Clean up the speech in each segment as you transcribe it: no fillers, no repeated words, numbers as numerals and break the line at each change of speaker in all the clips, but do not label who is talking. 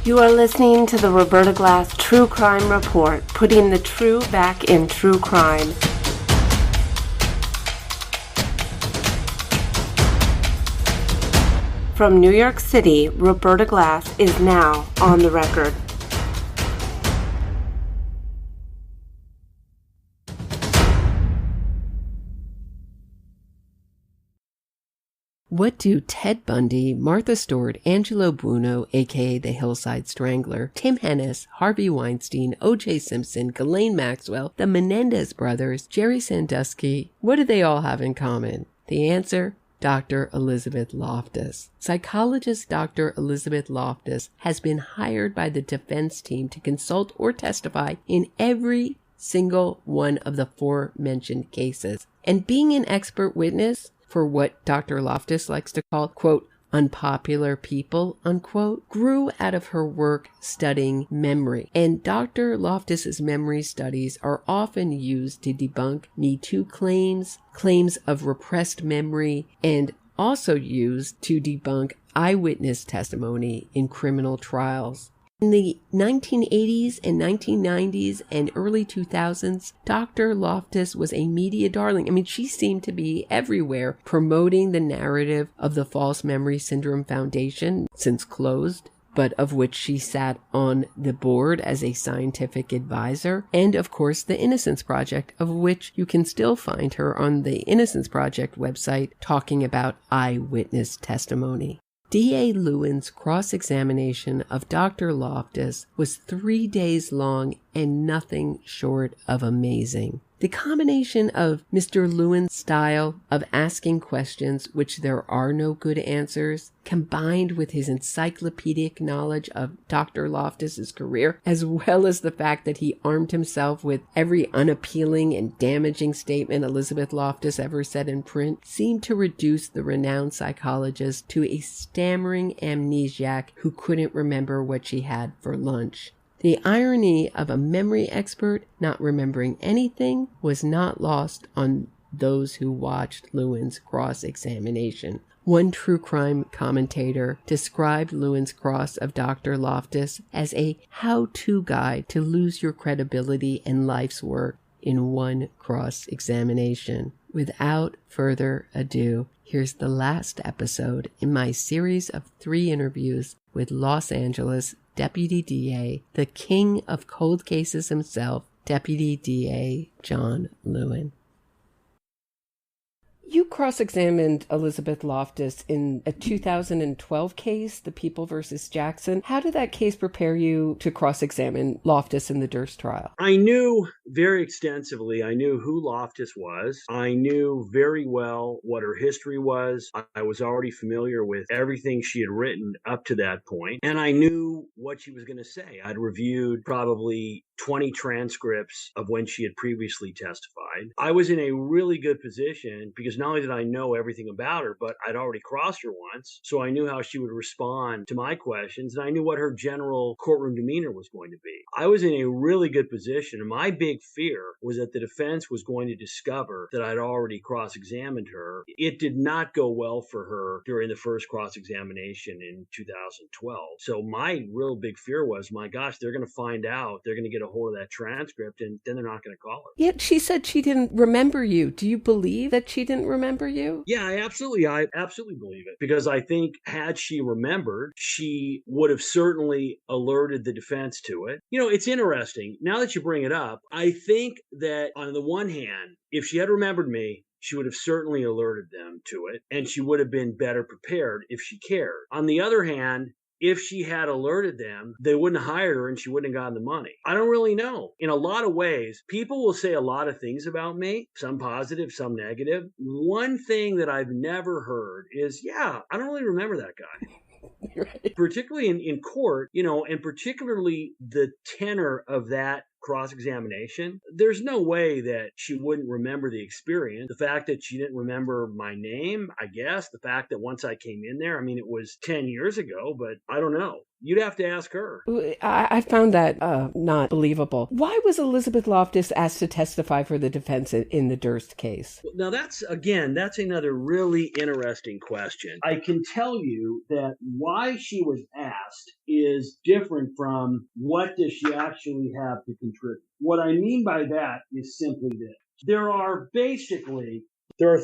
You are listening to the Roberta Glass True Crime Report, putting the true back in true crime. From New York City, Roberta Glass is now on the record. What do Ted Bundy, Martha Stewart, Angelo Buono, aka the Hillside Strangler, Tim Hennis, Harvey Weinstein, O.J. Simpson, Ghislaine Maxwell, the Menendez brothers, Jerry Sandusky, what do they all have in common? The answer? Dr. Elizabeth Loftus. Psychologist Dr. Elizabeth Loftus has been hired by the defense team to consult or testify in every single one of the aforementioned cases. And being an expert witness for what Dr. Loftus likes to call, quote, unpopular people, unquote, grew out of her work studying memory. And Dr. Loftus's memory studies are often used to debunk Me Too claims, claims of repressed memory, and also used to debunk eyewitness testimony in criminal trials. In the 1980s and 1990s and early 2000s, Dr. Loftus was a media darling. I mean, she seemed to be everywhere promoting the narrative of the False Memory Syndrome Foundation, since closed, but of which she sat on the board as a scientific advisor, and of course the Innocence Project, of which you can still find her on the Innocence Project website talking about eyewitness testimony. D.A. Lewin's cross-examination of Dr. Loftus was 3 days long and nothing short of amazing. The combination of Mr. Lewin's style of asking questions which there are no good answers, combined with his encyclopedic knowledge of Dr. Loftus's career, as well as the fact that he armed himself with every unappealing and damaging statement Elizabeth Loftus ever said in print, seemed to reduce the renowned psychologist to a stammering amnesiac who couldn't remember what she had for lunch. The irony of a memory expert not remembering anything was not lost on those who watched Lewin's cross-examination. One true crime commentator described Lewin's cross of Dr. Loftus as a how-to guide to lose your credibility and life's work in one cross-examination. Without further ado, here's the last episode in my series of 3 interviews with Los Angeles Deputy DA, the king of cold cases himself, Deputy DA John Lewin. You cross-examined Elizabeth Loftus in a 2012 case, the People versus Jackson. How did that case prepare you to cross-examine Loftus in the Durst trial?
I knew very extensively. I knew who Loftus was. I knew very well what her history was. I was already familiar with everything she had written up to that point, and I knew what she was going to say. I'd reviewed probably 20 transcripts of when she had previously testified. I was in a really good position because not only did I know everything about her, but I'd already crossed her once, so I knew how she would respond to my questions, and I knew what her general courtroom demeanor was going to be. I was in a really good position, and my big fear was that the defense was going to discover that I'd already cross-examined her. It did not go well for her during the first cross-examination in 2012. So my real big fear was, my gosh, they're going to find out, they're going to get a hold of that transcript, and then they're not going to call her.
Yet she said she didn't remember you. Do you believe that she didn't remember you?
Yeah, I absolutely believe it, because I think had she remembered, she would have certainly alerted the defense to it. You know, it's interesting. Now that you bring it up, I think that on the one hand, if she had remembered me, she would have certainly alerted them to it, and she would have been better prepared if she cared. On the other hand, if she had alerted them, they wouldn't have hired her and she wouldn't have gotten the money. I don't really know. In a lot of ways, people will say a lot of things about me, some positive, some negative. One thing that I've never heard is, yeah, I don't really remember that guy. Right. Particularly in court, you know, and particularly the tenor of that cross-examination, there's no way that she wouldn't remember the experience. The fact that she didn't remember my name, I guess, the fact that once I came in there, I mean, it was 10 years ago, but I don't know. You'd have to ask her.
I found that not believable. Why was Elizabeth Loftus asked to testify for the defense in the Durst case?
Now, that's another really interesting question. I can tell you that why she was asked is different from what does she actually have to contribute. What I mean by that is simply this. There are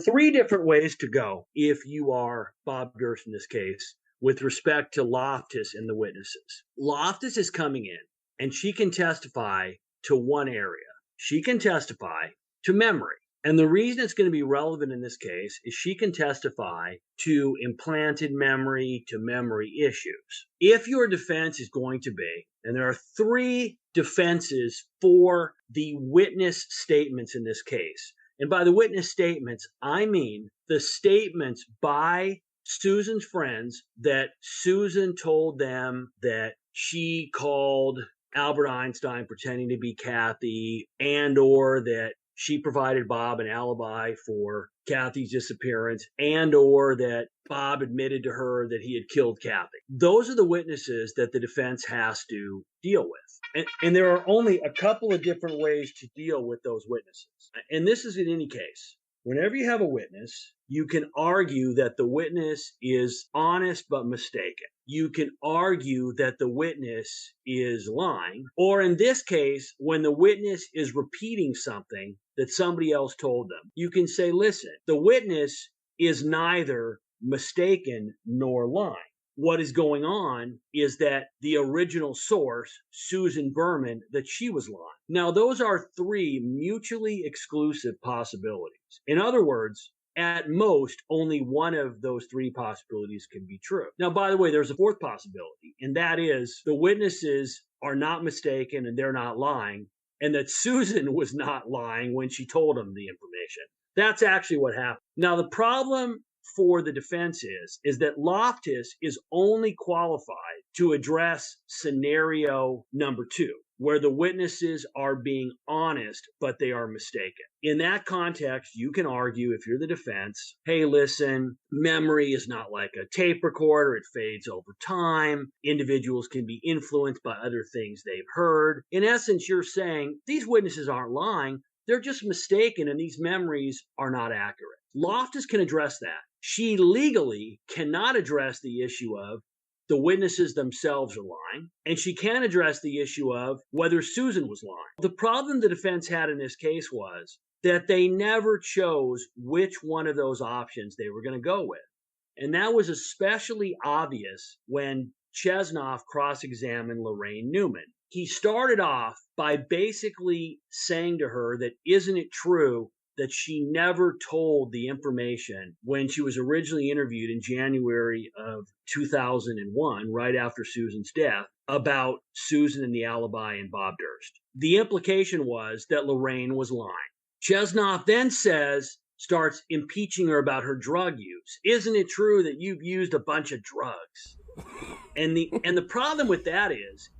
three different ways to go if you are Bob Durst in this case with respect to Loftus and the witnesses. Loftus is coming in and she can testify to one area. She can testify to memory. And the reason it's going to be relevant in this case is she can testify to implanted memory, to memory issues. If your defense is going to be, and there are three defenses for the witness statements in this case. And by the witness statements, I mean the statements by Susan's friends that Susan told them that she called Albert Einstein pretending to be Kathy, and or that she provided Bob an alibi for Kathy's disappearance, and or that Bob admitted to her that he had killed Kathy. Those are the witnesses that the defense has to deal with. And there are only a couple of different ways to deal with those witnesses. And this is in any case. Whenever you have a witness, you can argue that the witness is honest but mistaken. You can argue that the witness is lying. Or in this case, when the witness is repeating something that somebody else told them, you can say, listen, the witness is neither mistaken nor lying. What is going on is that the original source, Susan Berman, that she was lying. Now, those are three mutually exclusive possibilities. In other words, at most, only one of those three possibilities can be true. Now, by the way, there's a fourth possibility, and that is the witnesses are not mistaken and they're not lying, and that Susan was not lying when she told them the information. That's actually what happened. Now, the problem for the defense is that Loftus is only qualified to address scenario number 2, where the witnesses are being honest, but they are mistaken. In that context, you can argue, if you're the defense, hey, listen, memory is not like a tape recorder. It fades over time. Individuals can be influenced by other things they've heard. In essence, you're saying these witnesses aren't lying. They're just mistaken, and these memories are not accurate. Loftus can address that. She legally cannot address the issue of the witnesses themselves are lying, and she can address the issue of whether Susan was lying. The problem the defense had in this case was that they never chose which one of those options they were going to go with. And that was especially obvious when Chesnoff cross-examined Lorraine Newman. He started off by basically saying to her that, isn't it true that she never told the information when she was originally interviewed in January of 2001, right after Susan's death, about Susan and the alibi and Bob Durst? The implication was that Lorraine was lying. Chesnoff then starts impeaching her about her drug use. Isn't it true that you've used a bunch of drugs? And the problem with that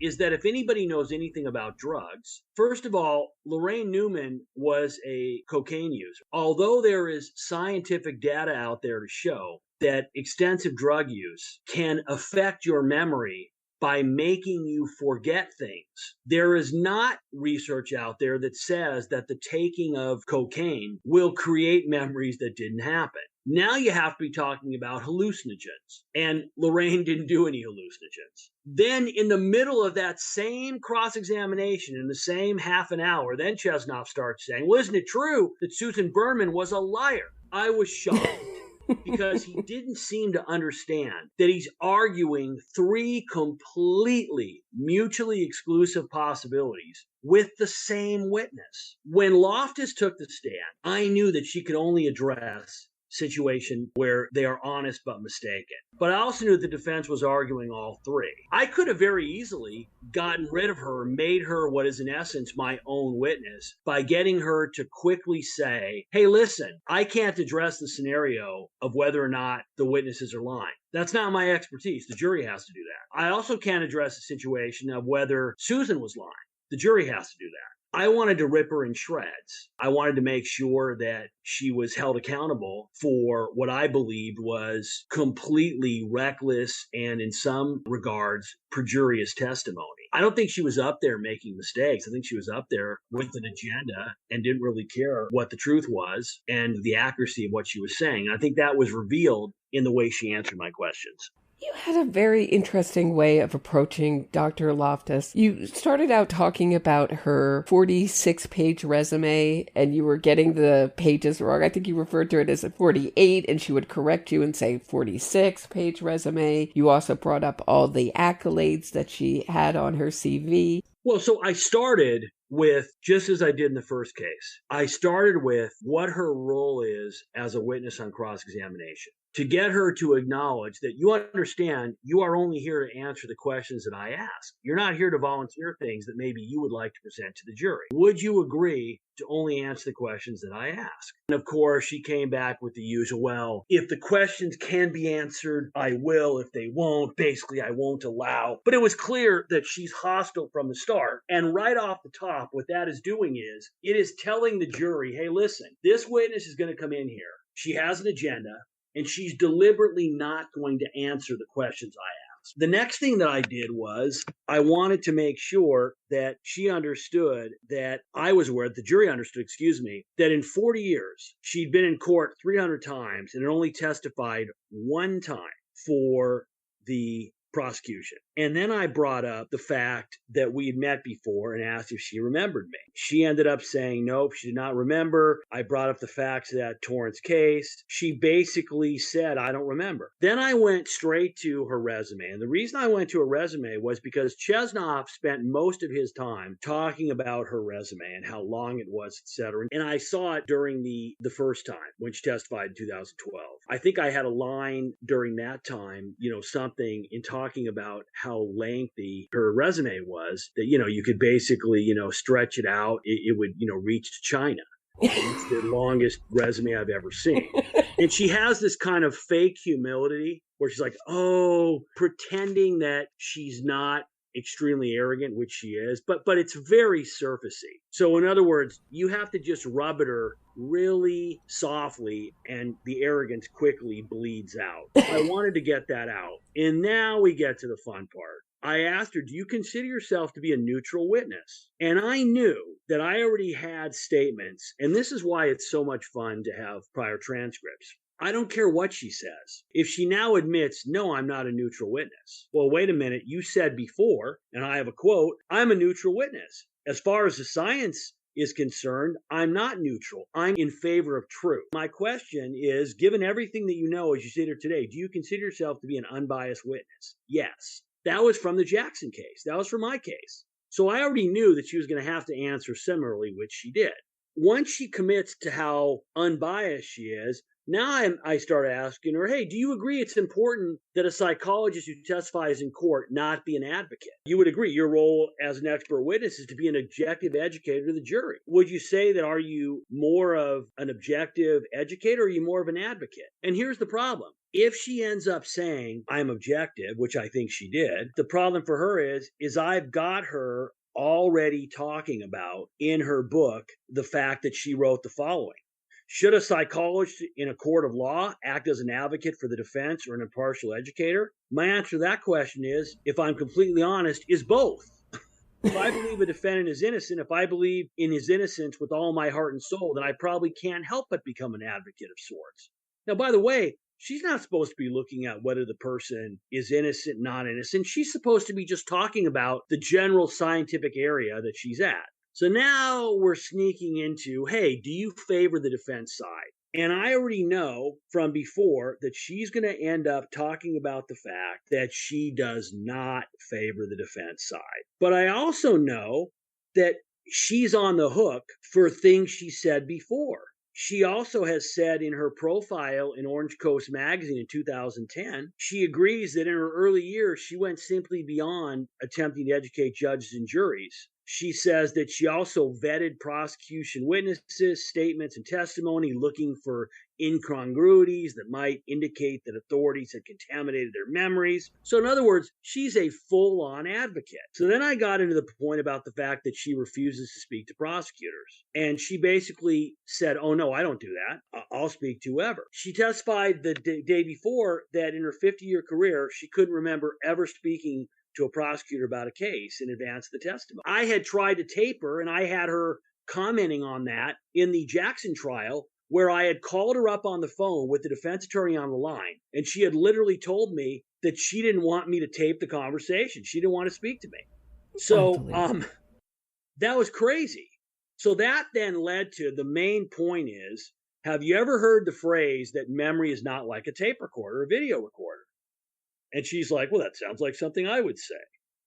is that if anybody knows anything about drugs, first of all, Lorraine Newman was a cocaine user. Although there is scientific data out there to show that extensive drug use can affect your memory by making you forget things, there is not research out there that says that the taking of cocaine will create memories that didn't happen. Now you have to be talking about hallucinogens, and Lorraine didn't do any hallucinogens. Then in the middle of that same cross-examination, in the same half an hour, then Chesnoff starts saying, well, isn't it true that Susan Berman was a liar? I was shocked because he didn't seem to understand that he's arguing three completely mutually exclusive possibilities with the same witness. When Loftus took the stand, I knew that she could only address situation where they are honest but mistaken. But I also knew the defense was arguing all three. I could have very easily gotten rid of her, made her what is in essence my own witness, by getting her to quickly say, hey, listen, I can't address the scenario of whether or not the witnesses are lying. That's not my expertise. The jury has to do that. I also can't address the situation of whether Susan was lying. The jury has to do that. I wanted to rip her in shreds. I wanted to make sure that she was held accountable for what I believed was completely reckless and, in some regards, perjurious testimony. I don't think she was up there making mistakes. I think she was up there with an agenda and didn't really care what the truth was and the accuracy of what she was saying. And I think that was revealed in the way she answered my questions.
You had a very interesting way of approaching Dr. Loftus. You started out talking about her 46-page resume, and you were getting the pages wrong. I think you referred to it as a 48, and she would correct you and say 46-page resume. You also brought up all the accolades that she had on her CV.
Well, so I started with, just as I did in the first case, I started with what her role is as a witness on cross-examination, to get her to acknowledge that you understand you are only here to answer the questions that I ask. You're not here to volunteer things that maybe you would like to present to the jury. Would you agree to only answer the questions that I ask? And of course, she came back with the usual, well, if the questions can be answered, I will. If they won't, basically, I won't allow. But it was clear that she's hostile from the start. And right off the top, what that is doing is, it is telling the jury, hey, listen, this witness is going to come in here. She has an agenda, and she's deliberately not going to answer the questions I asked. The next thing that I did was I wanted to make sure that she understood, that I was aware, that the jury understood, that in 40 years, she'd been in court 300 times and had only testified one time for the prosecution. And then I brought up the fact that we had met before and asked if she remembered me. She ended up saying nope, she did not remember. I brought up the facts of that Torrance case. She basically said, I don't remember. Then I went straight to her resume. And the reason I went to her resume was because Chesnoff spent most of his time talking about her resume and how long it was, etc. And I saw it during the first time when she testified in 2012. I think I had a line during that time, something in talking about how lengthy her resume was, that, you could basically, stretch it out. It would, reach to China. It's the longest resume I've ever seen. And she has this kind of fake humility where she's like, pretending that she's not extremely arrogant, which she is, but it's very surfacey. So in other words, you have to just rub at her really softly and the arrogance quickly bleeds out. I wanted to get that out. And now we get to the fun part. I asked her, do you consider yourself to be a neutral witness? And I knew that I already had statements, and this is why it's so much fun to have prior transcripts. I don't care what she says. If she now admits, no, I'm not a neutral witness. Well, wait a minute. You said before, and I have a quote, I'm a neutral witness. As far as the science is concerned, I'm not neutral. I'm in favor of truth. My question is, given everything that you know as you sit here today, do you consider yourself to be an unbiased witness? Yes. That was from the Jackson case. That was from my case. So I already knew that she was going to have to answer similarly, which she did. Once she commits to how unbiased she is, now I start asking her, hey, do you agree it's important that a psychologist who testifies in court not be an advocate? You would agree your role as an expert witness is to be an objective educator to the jury. Would you say that, are you more of an objective educator or are you more of an advocate? And here's the problem. If she ends up saying I'm objective, which I think she did, the problem for her is I've got her already talking about in her book the fact that she wrote the following. Should a psychologist in a court of law act as an advocate for the defense or an impartial educator? My answer to that question is, if I'm completely honest, is both. If I believe a defendant is innocent, if I believe in his innocence with all my heart and soul, then I probably can't help but become an advocate of sorts. Now, by the way, she's not supposed to be looking at whether the person is innocent, not innocent. She's supposed to be just talking about the general scientific area that she's at. So now we're sneaking into, hey, do you favor the defense side? And I already know from before that she's going to end up talking about the fact that she does not favor the defense side. But I also know that she's on the hook for things she said before. She also has said in her profile in Orange Coast Magazine in 2010, she agrees that in her early years, she went simply beyond attempting to educate judges and juries. She says that she also vetted prosecution witnesses, statements, and testimony, looking for incongruities that might indicate that authorities had contaminated their memories. So in other words, she's a full-on advocate. So then I got into the point about the fact that she refuses to speak to prosecutors. And she basically said, oh no, I don't do that. I'll speak to whoever. She testified the day before that in her 50-year career, she couldn't remember ever speaking to a prosecutor about a case in advance of the testimony. I had tried to tape her, and I had her commenting on that in the Jackson trial, where I had called her up on the phone with the defense attorney on the line, and she had literally told me that she didn't want me to tape the conversation. She didn't want to speak to me. So that was crazy. So that then led to the main point is, have you ever heard the phrase that memory is not like a tape recorder or video recorder? And she's like, well, that sounds like something I would say.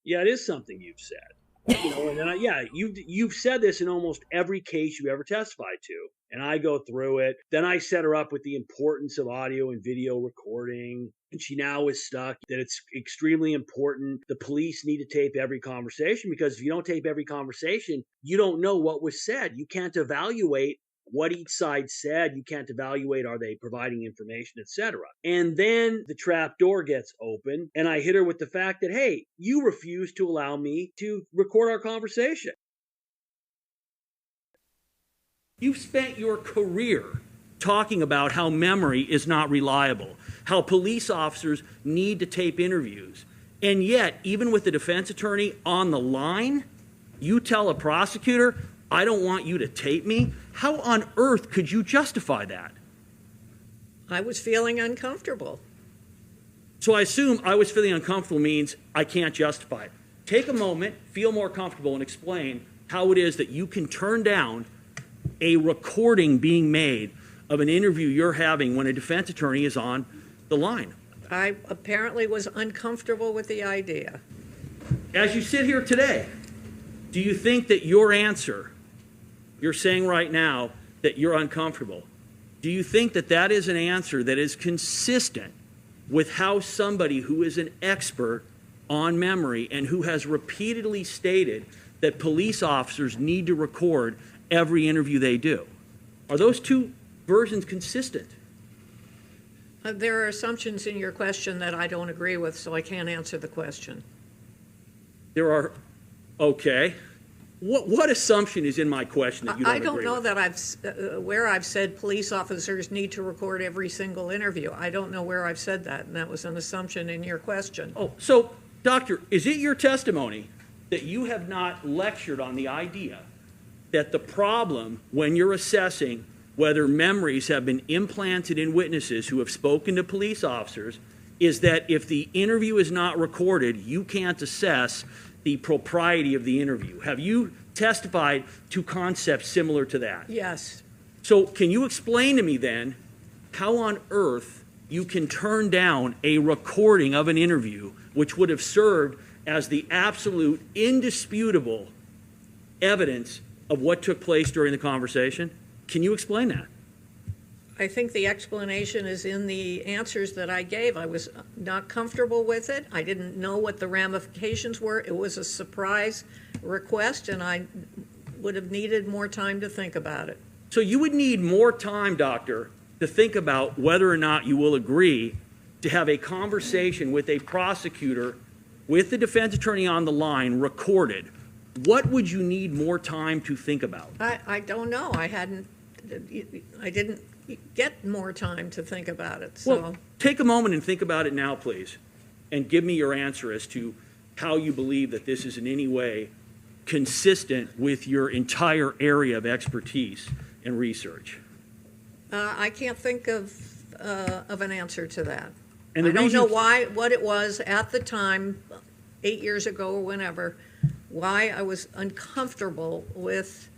Yeah, it is something you've said. And then you've said this in almost every case you ever testified to. And I go through it. Then I set her up with the importance of audio and video recording. And she now is stuck that it's extremely important. The police need to tape every conversation, because if you don't tape every conversation, you don't know what was said. You can't evaluate what each side said. You can't evaluate, are they providing information, etc. And then the trap door gets open, and I hit her with the fact that, hey, you refuse to allow me to record our conversation. You've spent your career talking about how memory is not reliable, how police officers need to tape interviews, and yet, even with the defense attorney on the line, you tell a prosecutor, I don't want you to tape me? How on earth could you justify that?
I was feeling uncomfortable.
So I assume I was feeling uncomfortable means I can't justify it. Take a moment, feel more comfortable, and explain how it is that you can turn down a recording being made of an interview you're having when a defense attorney is on the line.
I apparently was uncomfortable with the idea.
As you sit here today, do you think that your answer, you're saying right now that you're uncomfortable, do you think that that is an answer that is consistent with how somebody who is an expert on memory and who has repeatedly stated that police officers need to record every interview they do? Are those two versions consistent?
There are assumptions in your question that I don't agree with, so I can't answer the question.
There are, okay. What assumption is in my question that you don't agree with?
I don't know that where I've said police officers need to record every single interview. I don't know where I've said that, and that was an assumption in your question.
Oh, so, Doctor, is it your testimony that you have not lectured on the idea that the problem when you're assessing whether memories have been implanted in witnesses who have spoken to police officers is that if the interview is not recorded, you can't assess the propriety of the interview? Have you testified to concepts similar to that?
Yes.
So can you explain to me then how on earth you can turn down a recording of an interview which would have served as the absolute indisputable evidence of what took place during the conversation? Can you explain that?
I think the explanation is in the answers that I gave. I was not comfortable with it. I didn't know what the ramifications were. It was a surprise request, and I would have needed more time to think about it.
So you would need more time, Doctor, to think about whether or not you will agree to have a conversation with a prosecutor with the defense attorney on the line recorded. What would you need more time to think about?
I don't know. I didn't get more time to think about it. So.
Well, take a moment and think about it now, please, and give me your answer as to how you believe that this is in any way consistent with your entire area of expertise and research.
I can't think of an answer to that.
And
I don't know what it was at the time, 8 years ago or whenever, why I was uncomfortable with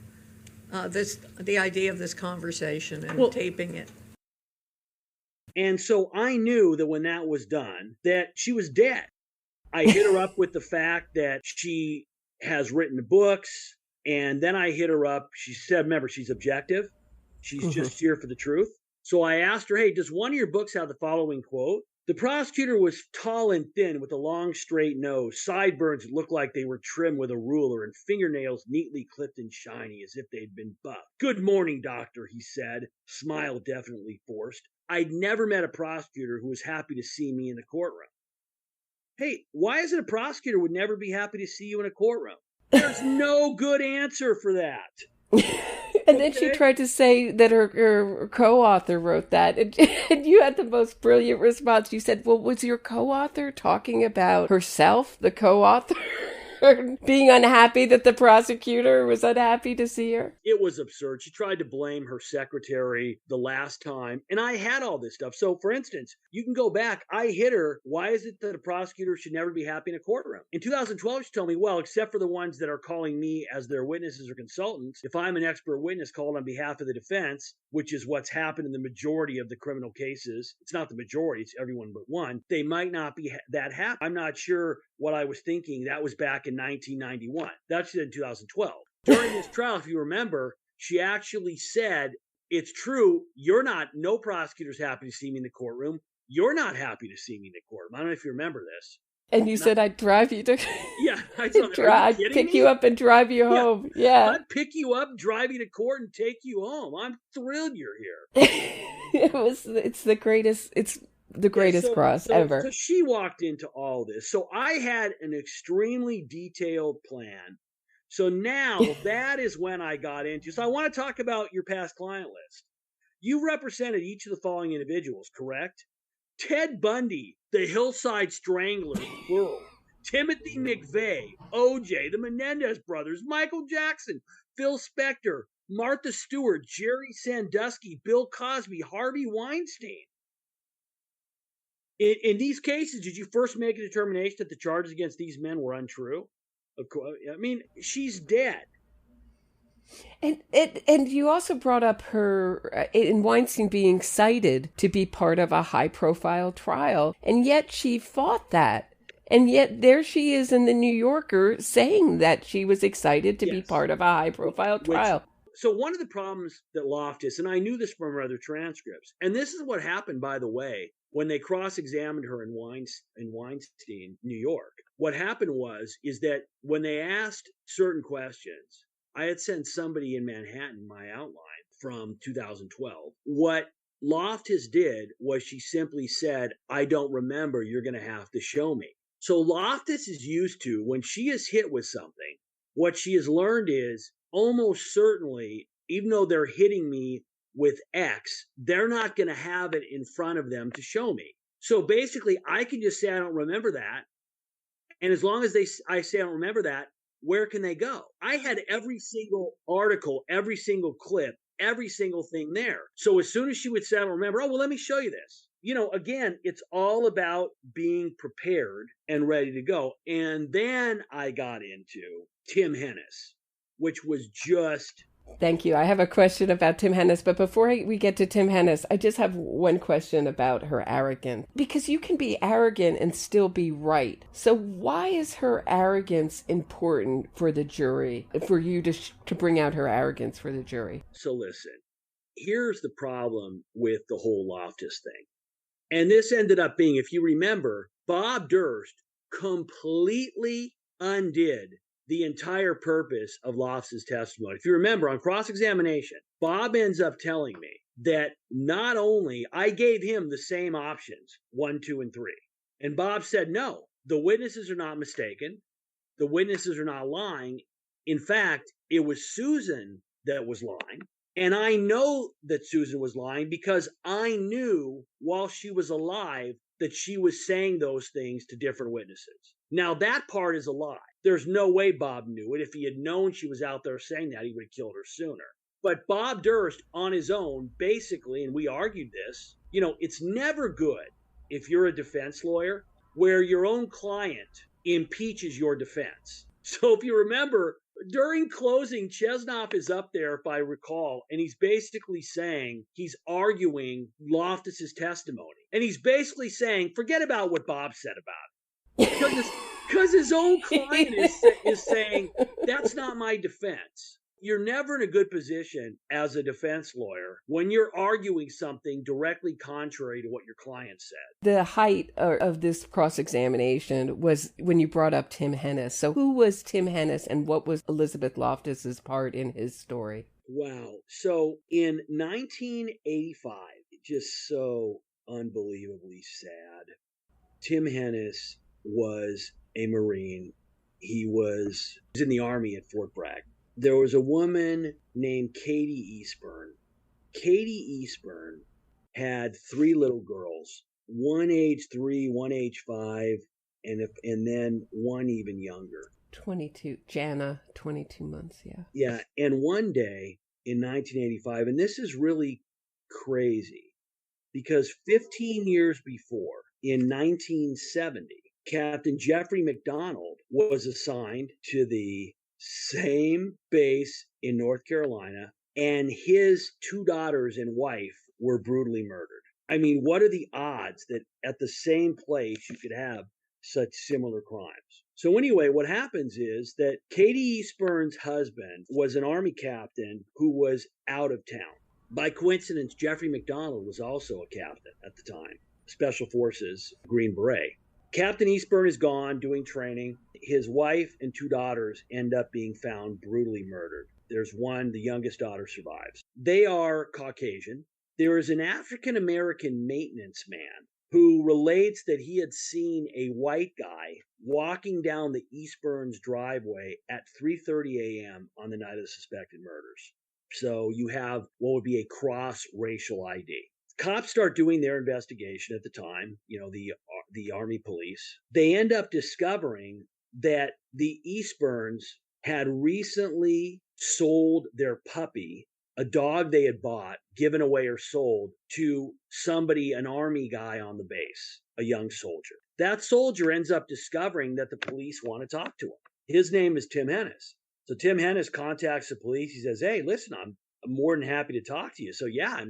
the idea of this conversation and taping it. And so I knew that when that was done, that she was dead. I hit her up with the fact that she has written books, and then I hit her up. She said, remember, she's objective. She's just here for the truth. So I asked her, hey, does one of your books have the following quote?
The prosecutor was tall and thin with a long, straight nose, sideburns that looked like they were trimmed with a ruler, and fingernails neatly clipped and shiny as if they'd been buffed. "Good morning, doctor," he said, smile definitely forced. I'd never met a prosecutor who was happy to see me in the courtroom. Hey, why is it a prosecutor would never be happy to see you in a courtroom? There's no good answer for that.
And then she tried to say that her co-author wrote that. And you had the most brilliant response. You said, well, was your co-author talking about herself, the co-author? Being unhappy that the prosecutor was unhappy to see her?
It was absurd. She tried to blame her secretary the last time, and I had all this stuff. So, for instance, you can go back. I hit her, why is it that a prosecutor should never be happy in a courtroom? In 2012, she told me, well, except for the ones that are calling me as their witnesses or consultants, if I'm an expert witness called on behalf of the defense, which is what's happened in the majority of the criminal cases, it's not the majority, it's everyone but one, they might not be that happy. I'm not sure what I was thinking. That was back in 1991. That's in 2012. During this trial, if you remember, she actually said, it's true, no prosecutor's happy to see me in the courtroom. You're not happy to see me in the courtroom. I don't know if you remember this.
And you said I'd drive you to...
Yeah. I'd
pick you up and drive you home. Yeah.
I'd pick you up, drive you to court, and take you home. I'm thrilled you're here.
It's the greatest cross ever.
So she walked into all this. So I had an extremely detailed plan. So now that is when I got into. So I want to talk about your past client list. You represented each of the following individuals, correct? Ted Bundy, the Hillside Strangler, plural. Timothy McVeigh, OJ, the Menendez brothers, Michael Jackson, Phil Spector, Martha Stewart, Jerry Sandusky, Bill Cosby, Harvey Weinstein. In these cases, did you first make a determination that the charges against these men were untrue? Of course, I mean, she's dead.
And you also brought up her in Weinstein being cited to be part of a high-profile trial, and yet she fought that. And yet there she is in the New Yorker saying that she was excited to be part of a high-profile trial.
So one of the problems that Loftus, and I knew this from other transcripts, and this is what happened, by the way, when they cross-examined her in Weinstein, New York. What happened is that when they asked certain questions, I had sent somebody in Manhattan my outline from 2012. What Loftus did was she simply said, I don't remember, you're going to have to show me. So Loftus is used to, when she is hit with something, what she has learned is almost certainly, even though they're hitting me with X, they're not going to have it in front of them to show me. So basically, I can just say I don't remember that. And as long as I say I don't remember that, where can they go? I had every single article, every single clip, every single thing there. So as soon as she would say I don't remember, oh, well, let me show you this. Again, it's all about being prepared and ready to go. And then I got into Tim Hennis, which was just...
Thank you. I have a question about Tim Hennis, but before we get to Tim Hennis, I just have one question about her arrogance. Because you can be arrogant and still be right. So why is her arrogance important for the jury, for you to bring out her arrogance for the jury?
So listen, here's the problem with the whole Loftus thing. And this ended up being, if you remember, Bob Durst completely undid the entire purpose of Loftus' testimony. If you remember, on cross-examination, Bob ends up telling me that not only I gave him the same options, 1, 2, and 3. And Bob said, no, the witnesses are not mistaken. The witnesses are not lying. In fact, it was Susan that was lying. And I know that Susan was lying because I knew while she was alive that she was saying those things to different witnesses. Now, that part is a lie. There's no way Bob knew it. If he had known she was out there saying that, he would have killed her sooner. But Bob Durst, on his own, basically, and we argued this, it's never good if you're a defense lawyer where your own client impeaches your defense. So if you remember, during closing, Chesnoff is up there, if I recall, and he's basically saying, he's arguing Loftus's testimony. And he's basically saying, forget about what Bob said about it. Because his own client is saying, that's not my defense. you're never in a good position as a defense lawyer when you're arguing something directly contrary to what your client said.
The height of this cross-examination was when you brought up Tim Hennis. So who was Tim Hennis and what was Elizabeth Loftus's part in his story?
Wow. So in 1985, just so unbelievably sad, Tim Hennis was a Marine. He was in the Army at Fort Bragg. There was a woman named Katie Eastburn. Katie Eastburn had 3 little girls, one age 3, one age 5, and then one even younger.
22. Jana, 22 months, yeah.
Yeah, and one day in 1985, and this is really crazy, because 15 years before, in 1970, Captain Jeffrey MacDonald was assigned to the same base in North Carolina, and his 2 daughters and wife were brutally murdered. I mean, what are the odds that at the same place you could have such similar crimes? So anyway, what happens is that Katie Eastburn's husband was an Army captain who was out of town. By coincidence, Jeffrey MacDonald was also a captain at the time, Special Forces, Green Beret. Captain Eastburn is gone doing training. His wife and 2 daughters end up being found brutally murdered. There's one, the youngest daughter survives. They are Caucasian. There is an African-American maintenance man who relates that he had seen a white guy walking down the Eastburn's driveway at 3:30 a.m. on the night of the suspected murders. So you have what would be a cross-racial ID. Cops start doing their investigation at the time, the Army police. They end up discovering that the Eastburns had recently sold their puppy, a dog they had bought, given away or sold, to somebody, an Army guy on the base, a young soldier. That soldier ends up discovering that the police want to talk to him. His name is Tim Hennis. So Tim Hennis contacts the police. He says, hey, listen, I'm more than happy to talk to you. So yeah,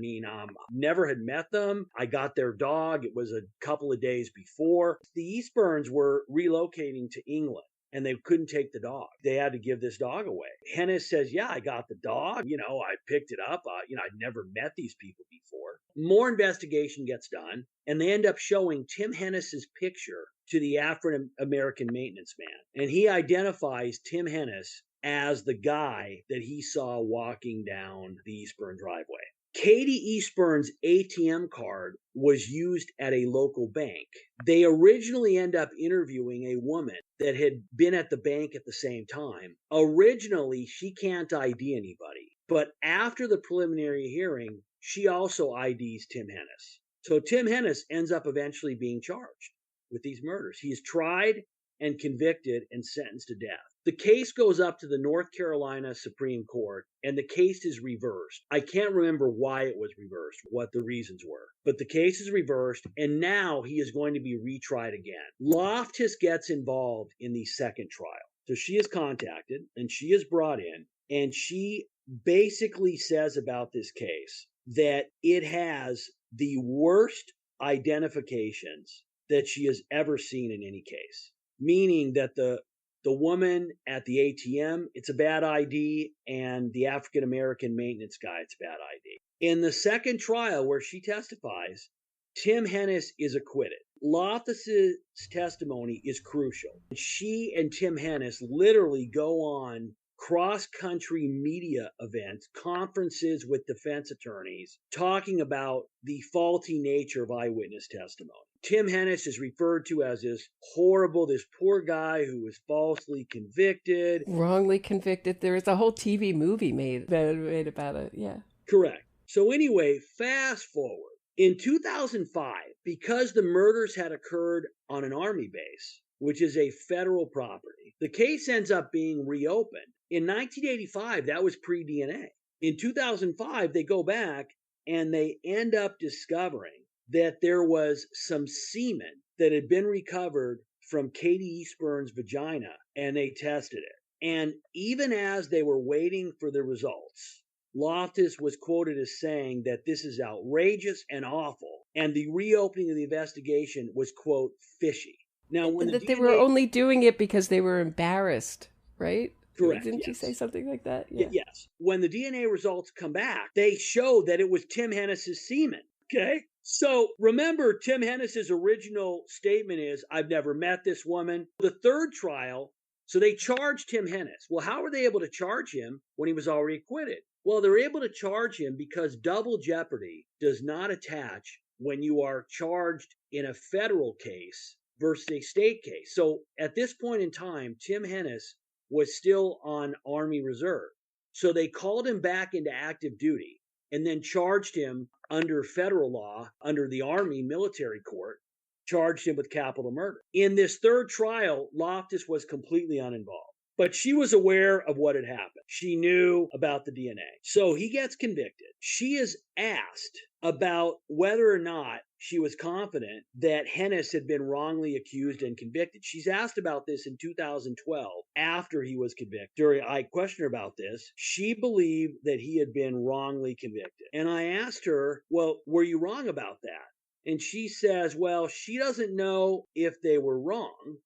never had met them. I got their dog. It was a couple of days before. The Eastburns were relocating to England and they couldn't take the dog. They had to give this dog away. Hennis says, yeah, I got the dog. I picked it up. I'd never met these people before. More investigation gets done and they end up showing Tim Hennis's picture to the African-American maintenance man. And he identifies Tim Hennis as the guy that he saw walking down the Eastburn driveway. Katie Eastburn's ATM card was used at a local bank. They originally end up interviewing a woman that had been at the bank at the same time. Originally, she can't ID anybody, but after the preliminary hearing, she also IDs Tim Hennis. So Tim Hennis ends up eventually being charged with these murders. He is tried and convicted and sentenced to death. The case goes up to the North Carolina Supreme Court, and the case is reversed. I can't remember why it was reversed, what the reasons were, but the case is reversed, and now he is going to be retried again. Loftus gets involved in the second trial. So she is contacted, and she is brought in, and she basically says about this case that it has the worst identifications that she has ever seen in any case. Meaning that the woman at the ATM, it's a bad ID, and the African-American maintenance guy, it's a bad ID. In the second trial where she testifies, Tim Hennis is acquitted. Loftus's testimony is crucial. She and Tim Hennis literally go on cross-country media events, conferences with defense attorneys, talking about the faulty nature of eyewitness testimony. Tim Hennis is referred to as this poor guy who was falsely convicted.
Wrongly convicted. There is a whole TV movie made about it, yeah.
Correct. So anyway, fast forward. In 2005, because the murders had occurred on an Army base, which is a federal property, the case ends up being reopened. In 1985, that was pre-DNA. In 2005, they go back and they end up discovering that there was some semen that had been recovered from Katie Eastburn's vagina, and they tested it. And even as they were waiting for the results, Loftus was quoted as saying that this is outrageous and awful, and the reopening of the investigation was, quote, fishy. Now, when
they were only doing it because they were embarrassed, right?
Correct.
Didn't
yes.
you say something like that?
Yeah. Yes. When the DNA results come back, they show that it was Tim Hennis's semen. Okay. So remember, Tim Hennis's original statement is, I've never met this woman. The third trial, so they charged Tim Hennis. Well, how were they able to charge him when he was already acquitted? Well, they're able to charge him because double jeopardy does not attach when you are charged in a federal case versus a state case. So at this point in time, Tim Hennis was still on Army Reserve. So they called him back into active duty and then charged him under federal law, under the Army military court, charged him with capital murder. In this third trial, Loftus was completely uninvolved. But she was aware of what had happened. She knew about the DNA. So he gets convicted. She is asked about whether or not she was confident that Hennis had been wrongly accused and convicted. She's asked about this in 2012 after he was convicted. I questioned her about this. She believed that he had been wrongly convicted. And I asked her, well, were you wrong about that? And she says, well, she doesn't know if they were wrong.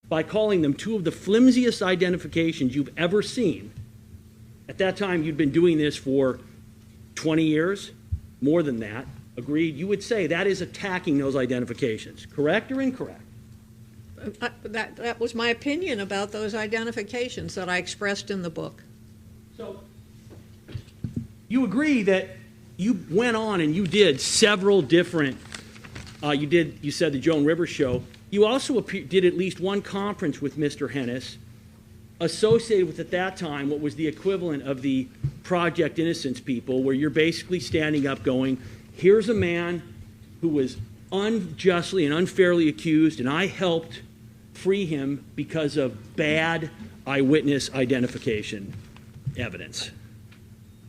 By calling them two of the flimsiest identifications you've ever seen. At that time, you'd been doing this for 20 years, more than that. Agreed? You would say that is attacking those identifications. Correct or incorrect?
That was my opinion about those identifications that I expressed in the book.
So you agree that you went on and you did several different, you said the Joan Rivers show. You also did at least one conference with Mr. Hennis associated with, at that time, what was the equivalent of the Project Innocence people, where you're basically standing up going, here's a man who was unjustly and unfairly accused, and I helped free him because of bad eyewitness identification evidence.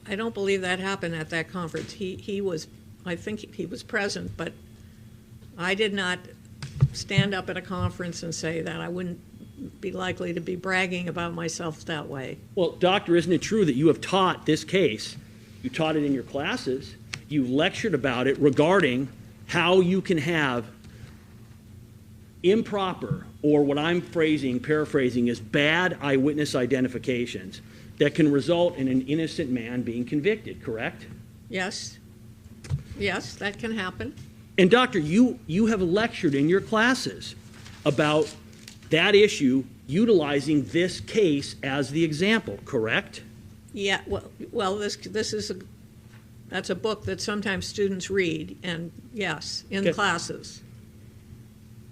I don't believe that happened at that conference. He was, I think he was present, but I did not stand up at a conference and say that. I wouldn't be likely to be bragging about myself that way.
Well, Doctor, isn't it true that you have taught this case? You taught it in your classes. You lectured about it regarding how you can have improper, or what I'm paraphrasing, is bad eyewitness identifications that can result in an innocent man being convicted, correct?
Yes. Yes, that can happen.
And Doctor, you have lectured in your classes about that issue, utilizing this case as the example, correct?
Yeah, well, that's a book that sometimes students read, and yes, in classes.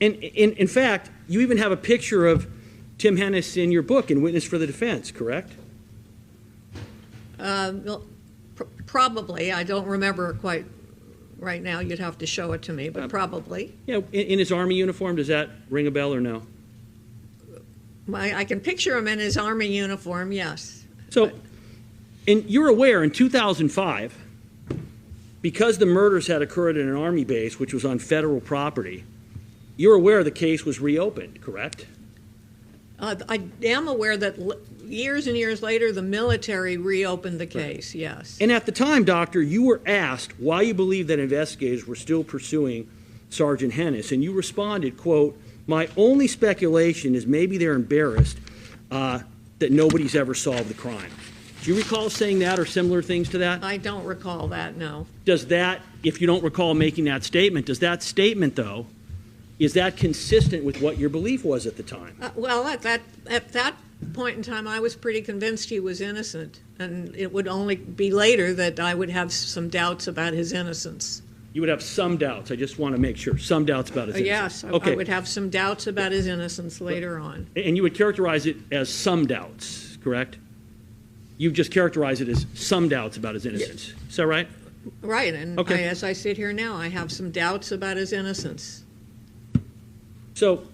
And in fact, you even have a picture of Tim Hennis in your book, in Witness for the Defense, correct?
Well, probably. I don't remember quite right now. You'd have to show it to me, but probably.
Yeah, in his Army uniform, does that ring a bell or no?
I can picture him in his Army uniform, yes.
So, and you're aware, in 2005, because the murders had occurred in an Army base, which was on federal property, you're aware the case was reopened, correct?
I am aware that years and years later, the military reopened the case, yes.
And at the time, Doctor, you were asked why you believe that investigators were still pursuing Sergeant Hennis, and you responded, quote, "My only speculation is maybe they're embarrassed that nobody's ever solved the crime." Do you recall saying that or similar things to that?
I don't recall that, no.
Does that, if you don't recall making that statement, does that statement, though, is that consistent with what your belief was at the time?
Well, at that point in time, I was pretty convinced he was innocent, and it would only be later that I would have some doubts about his innocence.
You would have some doubts. I just want to make sure. Some doubts about his innocence.
Yes, okay. I would have some doubts about his innocence later on.
And you would characterize it as some doubts, correct? You've just characterized it as some doubts about his innocence. Is that right?
Right, and
okay.
as I sit here now, I have some doubts about his innocence.
So,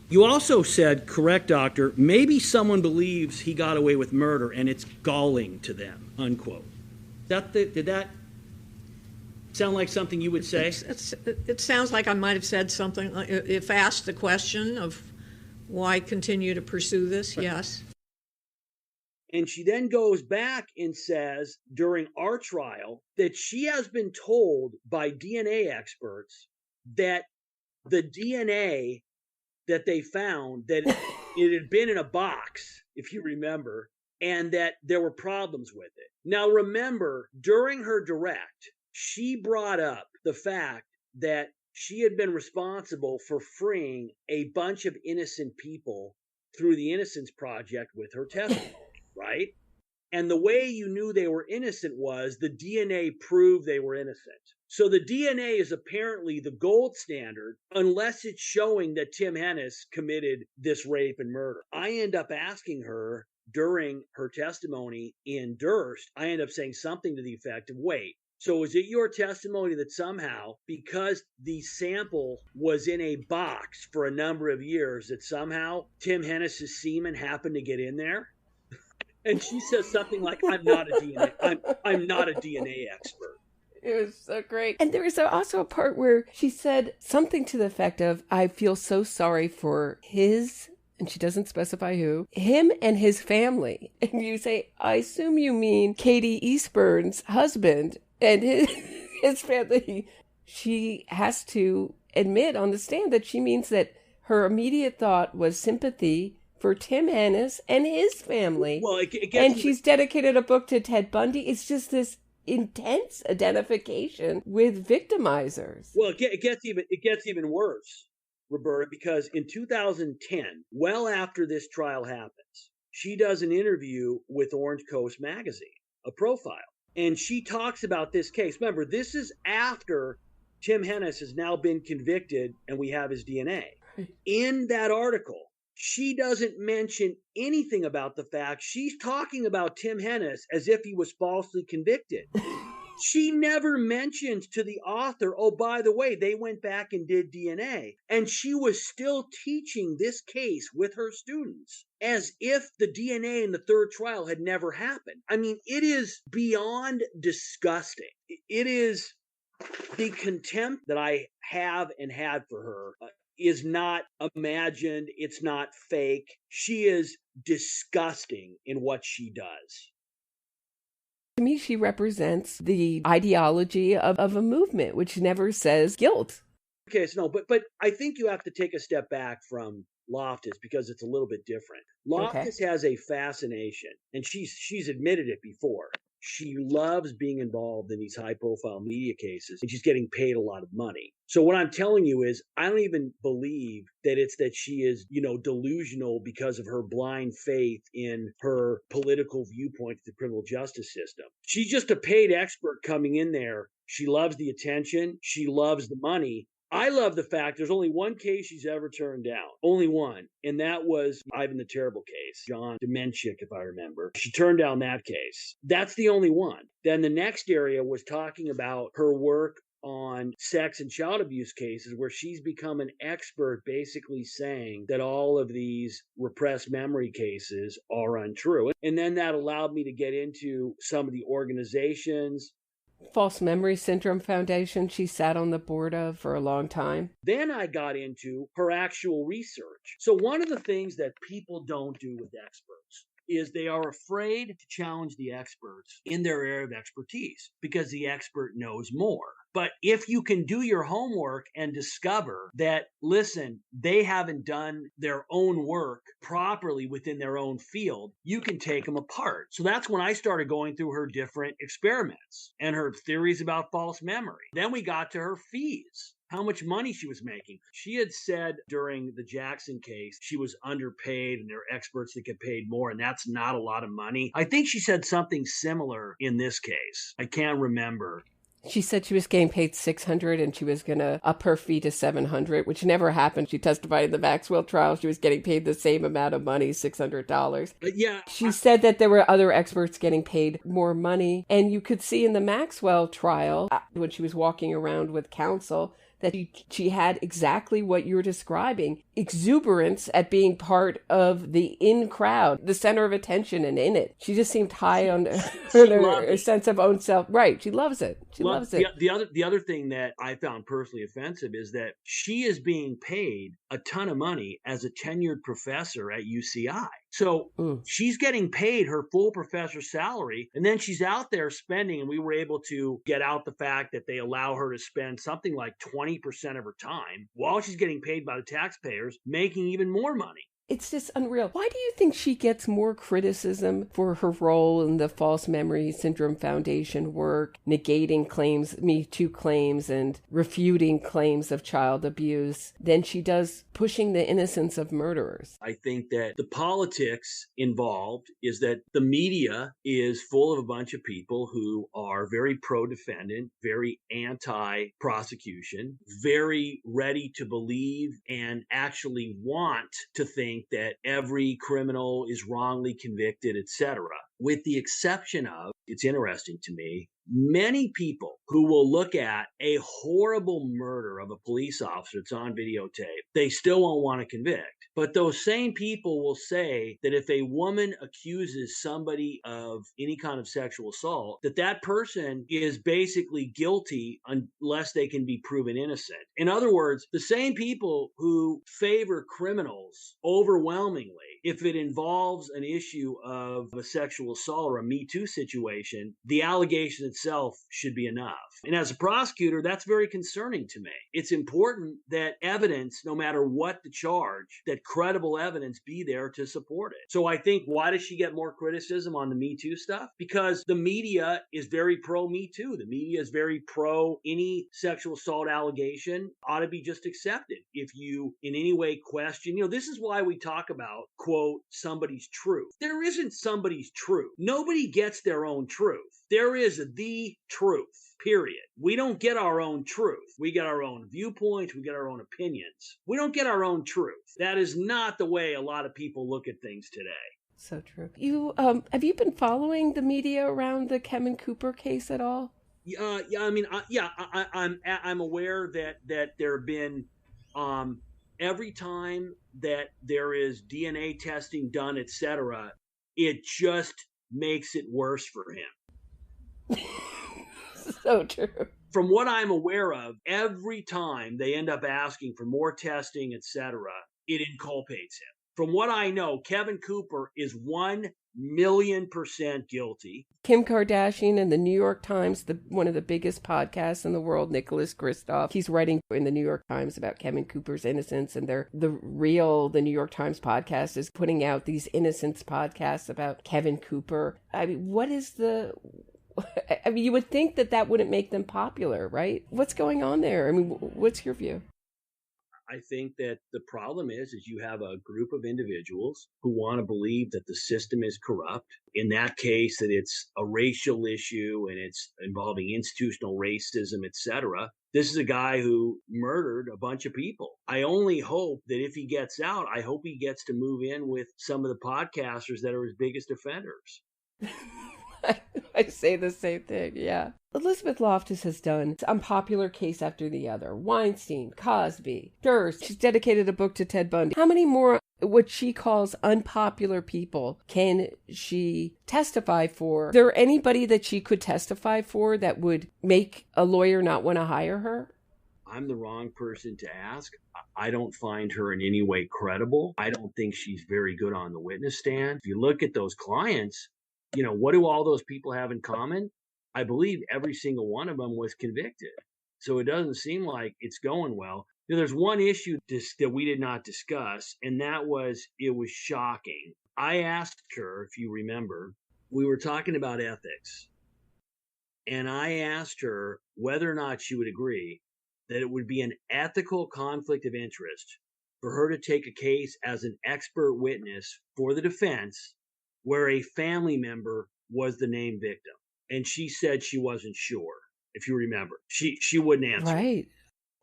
you also said, correct, Doctor, maybe someone believes he got away with murder and it's galling to them, unquote. Did that sound like something you would say?
It sounds like I might have said something, if asked the question of why continue to pursue this, yes.
And she then goes back and says during our trial that she has been told by DNA experts that the DNA that they found, that it had been in a box, if you remember, and that there were problems with it. Now, remember, during her direct, she brought up the fact that she had been responsible for freeing a bunch of innocent people through the Innocence Project with her testimony, right? And the way you knew they were innocent was the DNA proved they were innocent. So the DNA is apparently the gold standard unless it's showing that Tim Hennis committed this rape and murder. I end up asking her during her testimony in Durst, I end up saying something to the effect of, wait, so is it your testimony that somehow, because the sample was in a box for a number of years, that somehow Tim Hennis's semen happened to get in there? And she says something like, I'm not a DNA expert.
It was so great. And there was also a part where she said something to the effect of, I feel so sorry for his, and she doesn't specify who, him and his family. And you say, I assume you mean Katie Eastburn's husband and his family. She has to admit on the stand that she means that her immediate thought was sympathy for Tim Hennis and his family.
Well,
and she's dedicated a book to Ted Bundy. It's just this intense identification with victimizers.
Well, it gets even worse, Roberta, because in 2010, well after this trial happens, she does an interview with Orange Coast Magazine, a profile, and she talks about this case. Remember, this is after Tim Hennis has now been convicted and we have his DNA. In that article, she doesn't mention anything about the fact she's talking about Tim Hennis as if he was falsely convicted. She never mentions to the author, oh, by the way, they went back and did DNA. And she was still teaching this case with her students as if the DNA in the third trial had never happened. I mean, it is beyond disgusting. It is the contempt that I have and had for her. Is not imagined. It's not fake. She is disgusting in what she does.
To me, she represents the ideology of a movement, which never says guilt.
Okay, so no, but I think you have to take a step back from Loftus because it's a little bit different. Loftus has a fascination, and she's admitted it before. She loves being involved in these high-profile media cases, and she's getting paid a lot of money. So what I'm telling you is I don't even believe that it's that she is, delusional because of her blind faith in her political viewpoint of the criminal justice system. She's just a paid expert coming in there. She loves the attention. She loves the money. I love the fact there's only one case she's ever turned down. Only one. And that was Ivan the Terrible case. John Demenchik, if I remember. She turned down that case. That's the only one. Then the next area was talking about her work on sex and child abuse cases where she's become an expert basically saying that all of these repressed memory cases are untrue. And then that allowed me to get into some of the organizations.
False Memory Syndrome Foundation she sat on the board of for a long time.
Then I got into her actual research. So one of the things that people don't do with experts is they are afraid to challenge the experts in their area of expertise because the expert knows more. But if you can do your homework and discover that, listen, they haven't done their own work properly within their own field, you can take them apart. So that's when I started going through her different experiments and her theories about false memory. Then we got to her fees. How much money she was making. She had said during the Jackson case she was underpaid and there are experts that get paid more, and that's not a lot of money. I think she said something similar in this case. I can't remember.
She said she was getting paid $600 and she was going to up her fee to $700, which never happened. She testified in the Maxwell trial. She was getting paid the same amount of money, $600.
Yeah.
She said that there were other experts getting paid more money. And you could see in the Maxwell trial, when she was walking around with counsel, that she had exactly what you're describing, exuberance at being part of the in crowd, the center of attention and in it. She just seemed high on her sense of own self. Right. She loves it. She loves it.
The other thing that I found personally offensive is that she is being paid a ton of money as a tenured professor at UCI. So she's getting paid her full professor salary, and then she's out there spending, and we were able to get out the fact that they allow her to spend something like 20% of her time while she's getting paid by the taxpayers, making even more money.
It's just unreal. Why do you think she gets more criticism for her role in the False Memory Syndrome Foundation work, negating claims, Me Too claims, and refuting claims of child abuse than she does pushing the innocence of murderers?
I think that the politics involved is that the media is full of a bunch of people who are very pro-defendant, very anti-prosecution, very ready to believe and actually want to think that every criminal is wrongly convicted, etc. With the exception of, it's interesting to me, many people who will look at a horrible murder of a police officer that's on videotape, they still won't want to convict. But those same people will say that if a woman accuses somebody of any kind of sexual assault, that person is basically guilty unless they can be proven innocent. In other words, the same people who favor criminals overwhelmingly, if it involves an issue of a sexual assault or a Me Too situation, the allegation itself should be enough. And as a prosecutor, that's very concerning to me. It's important that evidence, no matter what the charge, that credible evidence be there to support it. So I think, why does she get more criticism on the Me Too stuff? Because the media is very pro Me Too. The media is very pro any sexual assault allegation ought to be just accepted. If you in any way question, this is why we talk about, quote, somebody's truth. There isn't somebody's truth. Nobody gets their own truth. There is the truth. Period. We don't get our own truth. We get our own viewpoints. We get our own opinions. We don't get our own truth. That is not the way a lot of people look at things today.
So true. You have you been following the media around the Kevin Cooper case at all?
I'm aware that there have been every time that there is DNA testing done, etc., it just makes it worse for him.
So true.
From what I'm aware of, every time they end up asking for more testing, etc., it inculpates him. From what I know, Kevin Cooper is 1,000,000% guilty.
Kim Kardashian and the New York Times, one of the biggest podcasts in the world, Nicholas Kristof, he's writing in the New York Times about Kevin Cooper's innocence, and the New York Times podcast is putting out these innocence podcasts about Kevin Cooper. I mean, you would think that wouldn't make them popular, right? What's going on there? I mean, what's your view?
I think that the problem is you have a group of individuals who want to believe that the system is corrupt. In that case, that it's a racial issue and it's involving institutional racism, etc. This is a guy who murdered a bunch of people. I only hope that if he gets out, I hope he gets to move in with some of the podcasters that are his biggest offenders.
I say the same thing, yeah. Elizabeth Loftus has done an unpopular case after the other. Weinstein, Cosby, Durst. She's dedicated a book to Ted Bundy. How many more what she calls unpopular people can she testify for? Is there anybody that she could testify for that would make a lawyer not want to hire her?
I'm the wrong person to ask. I don't find her in any way credible. I don't think she's very good on the witness stand. If you look at those clients, what do all those people have in common? I believe every single one of them was convicted. So it doesn't seem like it's going well. There's one issue that we did not discuss, and that was, it was shocking. I asked her, if you remember, we were talking about ethics, and I asked her whether or not she would agree that it would be an ethical conflict of interest for her to take a case as an expert witness for the defense where a family member was the named victim. And she said she wasn't sure, if you remember. She wouldn't answer.
Right.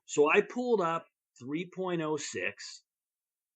So I pulled up 3.06,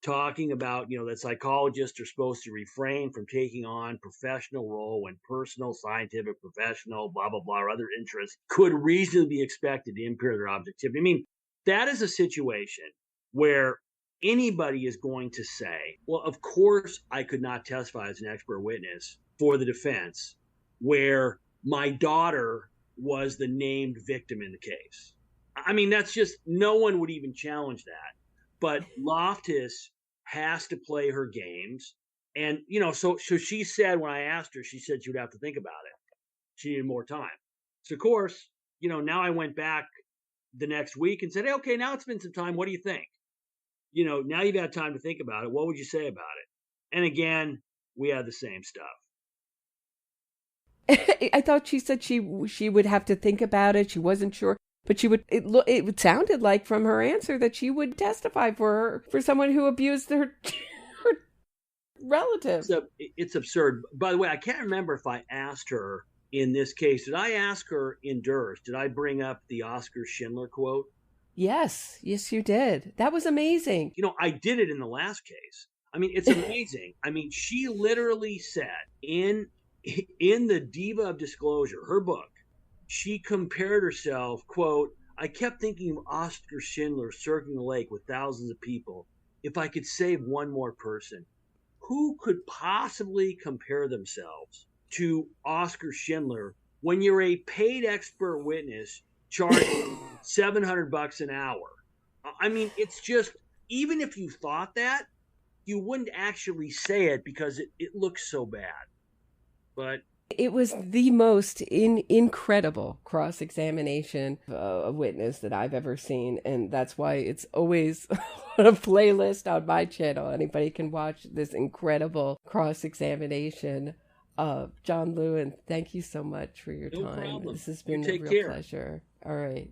talking about, that psychologists are supposed to refrain from taking on professional role when personal, scientific, professional, blah, blah, blah, or other interests could reasonably be expected to impair their objectivity. I mean, that is a situation where anybody is going to say, well, of course I could not testify as an expert witness for the defense where my daughter was the named victim in the case. I mean, that's just, no one would even challenge that. But Loftus has to play her games. And, so she said, when I asked her, she said she would have to think about it. She needed more time. So, of course, now I went back the next week and said, hey, okay, now it's been some time. What do you think? now you've had time to think about it. What would you say about it? And again, we had the same stuff.
I thought she said she would have to think about it. She wasn't sure, but she would. It sounded like from her answer that she would testify for someone who abused her relative.
It's absurd. By the way, I can't remember if I asked her in this case. Did I ask her in Durst? Did I bring up the Oscar Schindler quote?
Yes, you did. That was amazing.
I did it in the last case. I mean, it's amazing. I mean, she literally said in the Diva of Disclosure, her book, she compared herself, quote, "I kept thinking of Oscar Schindler circling the lake with thousands of people. If I could save one more person, who could possibly compare themselves to Oscar Schindler when you're a paid expert witness charging $700 an hour?" I mean, it's just, even if you thought that, you wouldn't actually say it because it looks so bad. But
it was the most incredible cross-examination of a witness that I've ever seen. And that's why it's always on a playlist on my channel. Anybody can watch this incredible cross-examination of John Lewin. Thank you so much for your time.
Problem.
This has been a real pleasure. All right.